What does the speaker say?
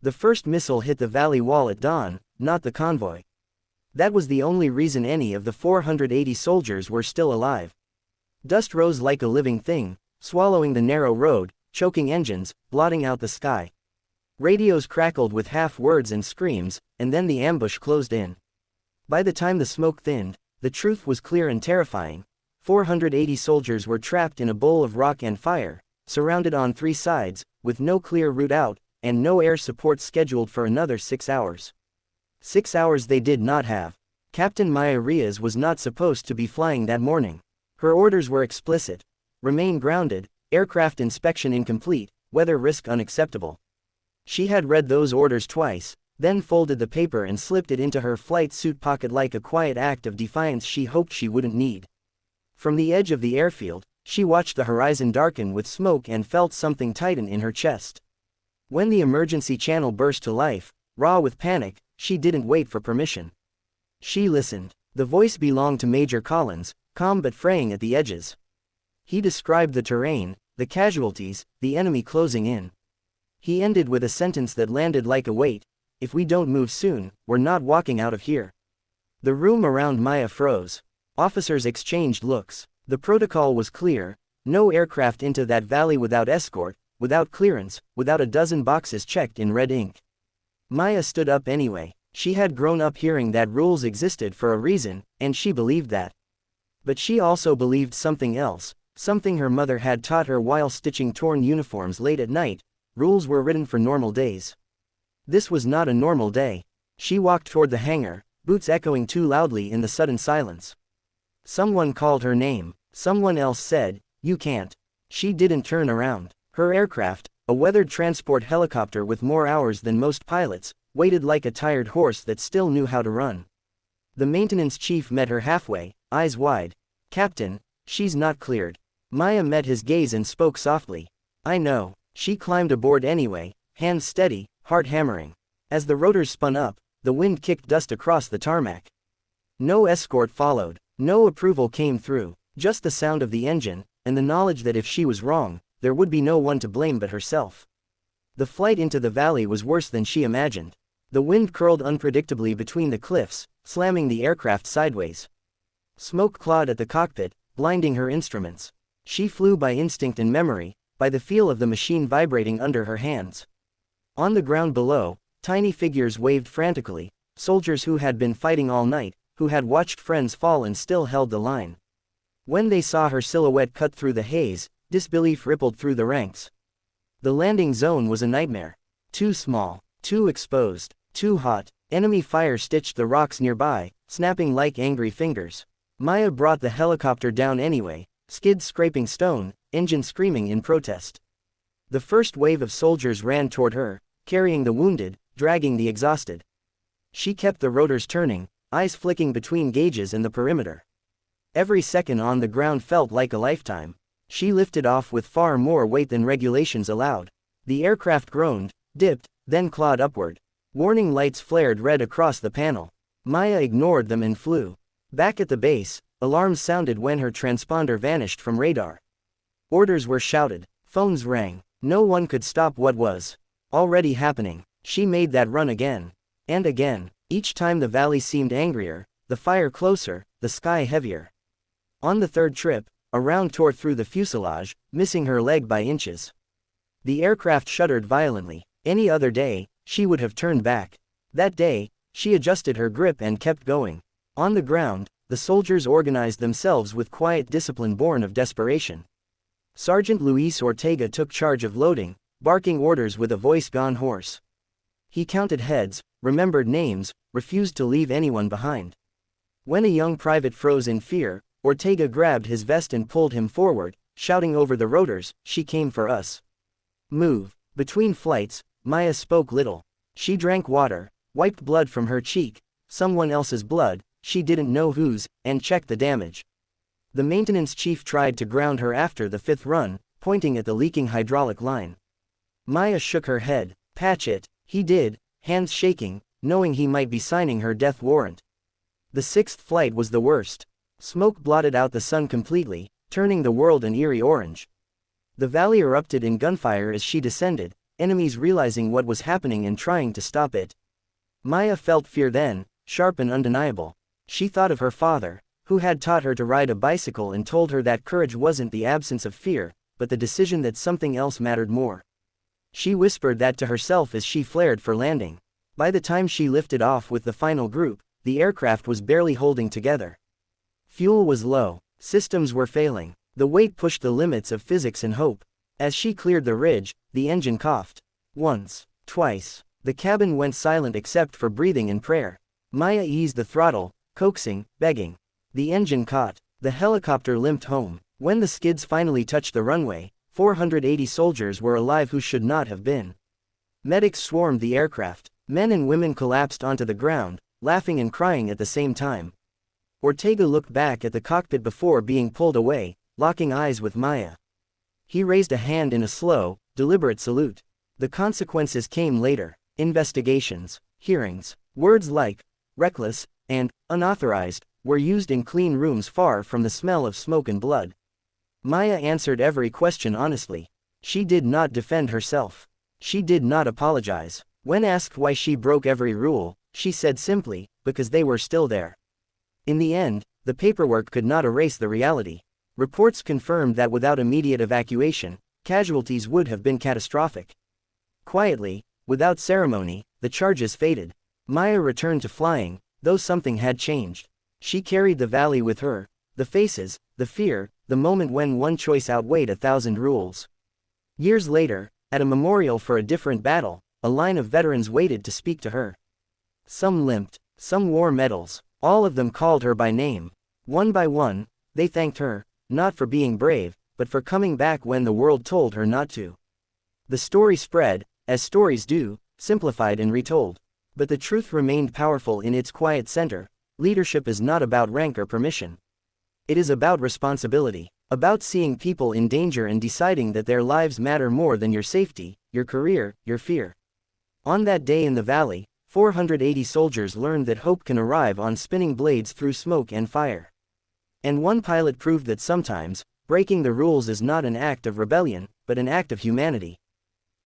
The first missile hit the valley wall at dawn, not the convoy. That was the only reason any of the 480 soldiers were still alive. Dust rose like a living thing, swallowing the narrow road, choking engines, blotting out the sky. Radios crackled with half-words and screams, and then the ambush closed in. By the time the smoke thinned, the truth was clear and terrifying. 480 soldiers were trapped in a bowl of rock and fire, surrounded on 3 sides, with no clear route out, and no air support scheduled for another 6 hours. 6 hours they did not have. Captain Maya Riaz was not supposed to be flying that morning. Her orders were explicit. Remain grounded, aircraft inspection incomplete, weather risk unacceptable. She had read those orders twice, then folded the paper and slipped it into her flight suit pocket like a quiet act of defiance she hoped she wouldn't need. From the edge of the airfield, she watched the horizon darken with smoke and felt something tighten in her chest. When the emergency channel burst to life, raw with panic, she didn't wait for permission. She listened. The voice belonged to Major Collins, calm but fraying at the edges. He described the terrain, the casualties, the enemy closing in. He ended with a sentence that landed like a weight: if we don't move soon, we're not walking out of here. The room around Maya froze. Officers exchanged looks. The protocol was clear: no aircraft into that valley without escort, without clearance, without a dozen boxes checked in red ink. Maya stood up anyway. She had grown up hearing that rules existed for a reason, and she believed that. But she also believed something else, something her mother had taught her while stitching torn uniforms late at night: rules were written for normal days. This was not a normal day. She walked toward the hangar, boots echoing too loudly in the sudden silence. Someone called her name. Someone else said, "You can't." She didn't turn around. Her aircraft, a weathered transport helicopter with more hours than most pilots, waited like a tired horse that still knew how to run. The maintenance chief met her halfway, eyes wide. "Captain, she's not cleared." Maya met his gaze and spoke softly. "I know." She climbed aboard anyway, hands steady, heart hammering. As the rotors spun up, the wind kicked dust across the tarmac. No escort followed. No approval came through, just the sound of the engine, and the knowledge that if she was wrong, there would be no one to blame but herself. The flight into the valley was worse than she imagined. The wind curled unpredictably between the cliffs, slamming the aircraft sideways. Smoke clawed at the cockpit, blinding her instruments. She flew by instinct and memory, by the feel of the machine vibrating under her hands. On the ground below, tiny figures waved frantically, soldiers who had been fighting all night, who had watched friends fall and still held the line. When they saw her silhouette cut through the haze, disbelief rippled through the ranks. The landing zone was a nightmare. Too small, too exposed, too hot. Enemy fire stitched the rocks nearby, snapping like angry fingers. Maya brought the helicopter down anyway, skids scraping stone, engine screaming in protest. The first wave of soldiers ran toward her, carrying the wounded, dragging the exhausted. She kept the rotors turning, eyes flicking between gauges and the perimeter. Every second on the ground felt like a lifetime. She lifted off with far more weight than regulations allowed. The aircraft groaned, dipped, then clawed upward. Warning lights flared red across the panel. Maya ignored them and flew. Back at the base, alarms sounded when her transponder vanished from radar. Orders were shouted. Phones rang. No one could stop what was already happening. She made that run again. And again. Each time the valley seemed angrier, the fire closer, the sky heavier. On the third trip, a round tore through the fuselage, missing her leg by inches. The aircraft shuddered violently. Any other day, she would have turned back. That day, she adjusted her grip and kept going. On the ground, the soldiers organized themselves with quiet discipline born of desperation. Sergeant Luis Ortega took charge of loading, barking orders with a voice gone hoarse. He counted heads, remembered names, refused to leave anyone behind. When a young private froze in fear, Ortega grabbed his vest and pulled him forward, shouting over the rotors, "She came for us. Move." Between flights, Maya spoke little. She drank water, wiped blood from her cheek, someone else's blood, she didn't know whose, and checked the damage. The maintenance chief tried to ground her after the 5th run, pointing at the leaking hydraulic line. Maya shook her head. "Patch it." He did, hands shaking, knowing he might be signing her death warrant. The 6th flight was the worst. Smoke blotted out the sun completely, turning the world an eerie orange. The valley erupted in gunfire as she descended, enemies realizing what was happening and trying to stop it. Maya felt fear then, sharp and undeniable. She thought of her father, who had taught her to ride a bicycle and told her that courage wasn't the absence of fear, but the decision that something else mattered more. She whispered that to herself as she flared for landing. By the time she lifted off with the final group, the aircraft was barely holding together. Fuel was low, systems were failing, the weight pushed the limits of physics and hope. As she cleared the ridge, the engine coughed. Once, twice, the cabin went silent except for breathing and prayer. Maya eased the throttle, coaxing, begging. The engine caught. The helicopter limped home. When the skids finally touched the runway, 480 soldiers were alive who should not have been. Medics swarmed the aircraft. Men and women collapsed onto the ground, laughing and crying at the same time. Ortega looked back at the cockpit before being pulled away, locking eyes with Maya. He raised a hand in a slow, deliberate salute. The consequences came later. Investigations, hearings. Words like reckless and unauthorized were used in clean rooms far from the smell of smoke and blood. Maya answered every question honestly. She did not defend herself. She did not apologize. When asked why she broke every rule, she said simply, because they were still there. In the end, the paperwork could not erase the reality. Reports confirmed that without immediate evacuation, casualties would have been catastrophic. Quietly, without ceremony, the charges faded. Maya returned to flying, though something had changed. She carried the valley with her, the faces, the fear, the moment when one choice outweighed 1,000 rules. Years later, at a memorial for a different battle, a line of veterans waited to speak to her. Some limped, some wore medals, all of them called her by name. One by one, they thanked her, not for being brave, but for coming back when the world told her not to. The story spread, as stories do, simplified and retold. But the truth remained powerful in its quiet center. Leadership is not about rank or permission. It is about responsibility, about seeing people in danger and deciding that their lives matter more than your safety, your career, your fear. On that day in the valley, 480 soldiers learned that hope can arrive on spinning blades through smoke and fire. And one pilot proved that sometimes, breaking the rules is not an act of rebellion, but an act of humanity.